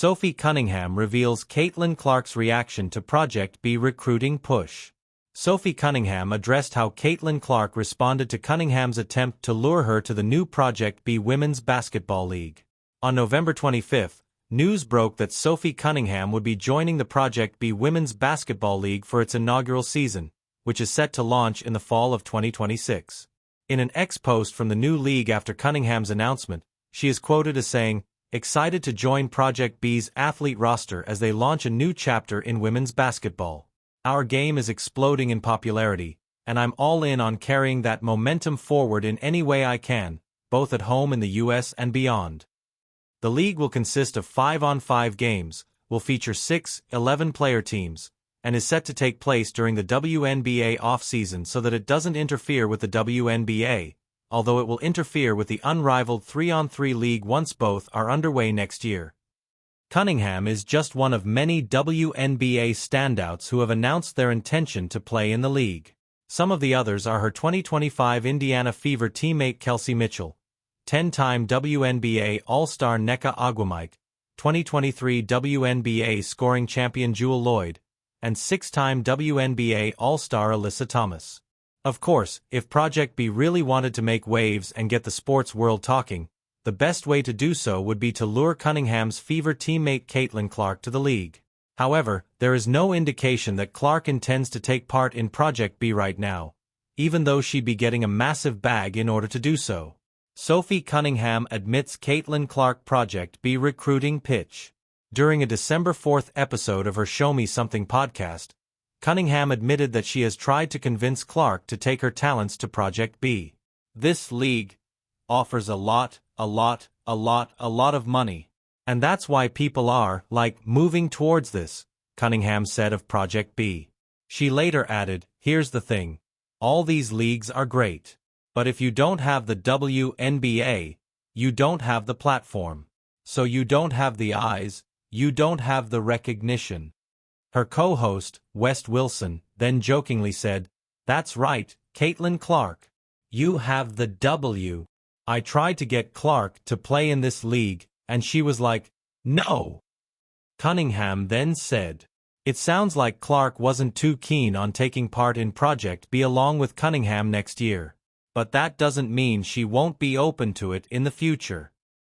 Sophie Cunningham reveals Caitlin Clark's reaction to Project B recruiting push. Sophie Cunningham addressed how Caitlin Clark responded to Cunningham's attempt to lure her to the new Project B Women's Basketball League. On November 25, news broke that Sophie Cunningham would be joining the Project B Women's Basketball League for its inaugural season, which is set to launch in the fall of 2026. In an X-post from the new league after Cunningham's announcement, she is quoted as saying, "Excited to join Project B's athlete roster as they launch a new chapter in women's basketball. Our game is exploding in popularity, and I'm all in on carrying that momentum forward in any way I can, both at home in the US and beyond." The league will consist of 5-on-5 games, will feature 6 11-player teams, and is set to take place during the WNBA off-season so that it doesn't interfere with the WNBA, although it will interfere with the unrivaled 3-on-3 league once both are underway next year. Cunningham is just one of many WNBA standouts who have announced their intention to play in the league. Some of the others are her 2025 Indiana Fever teammate Kelsey Mitchell, 10-time WNBA All-Star Nneka Ogwumike, 2023 WNBA scoring champion Jewell Loyd, and 6-time WNBA All-Star Alyssa Thomas. Of course, if Project B really wanted to make waves and get the sports world talking, the best way to do so would be to lure Cunningham's Fever teammate Caitlin Clark to the league. However, there is no indication that Clark intends to take part in Project B right now, even though she'd be getting a massive bag in order to do so. Sophie Cunningham admits Caitlin Clark Project B recruiting pitch. During a December 4th episode of her Show Me Something podcast, Cunningham admitted that she has tried to convince Clark to take her talents to Project B. "This league offers a lot of money. And that's why people are, moving towards this," Cunningham said of Project B. She later added, "Here's the thing. All these leagues are great. But if you don't have the WNBA, you don't have the platform. So you don't have the eyes, you don't have the recognition." Her co-host, West Wilson, then jokingly said, "That's right, Caitlin Clark. You have the W. I tried to get Clark to play in this league, and she was like, no." Cunningham then said, "It sounds like Clark wasn't too keen on taking part in Project B along with Cunningham next year. But that doesn't mean she won't be open to it in the future."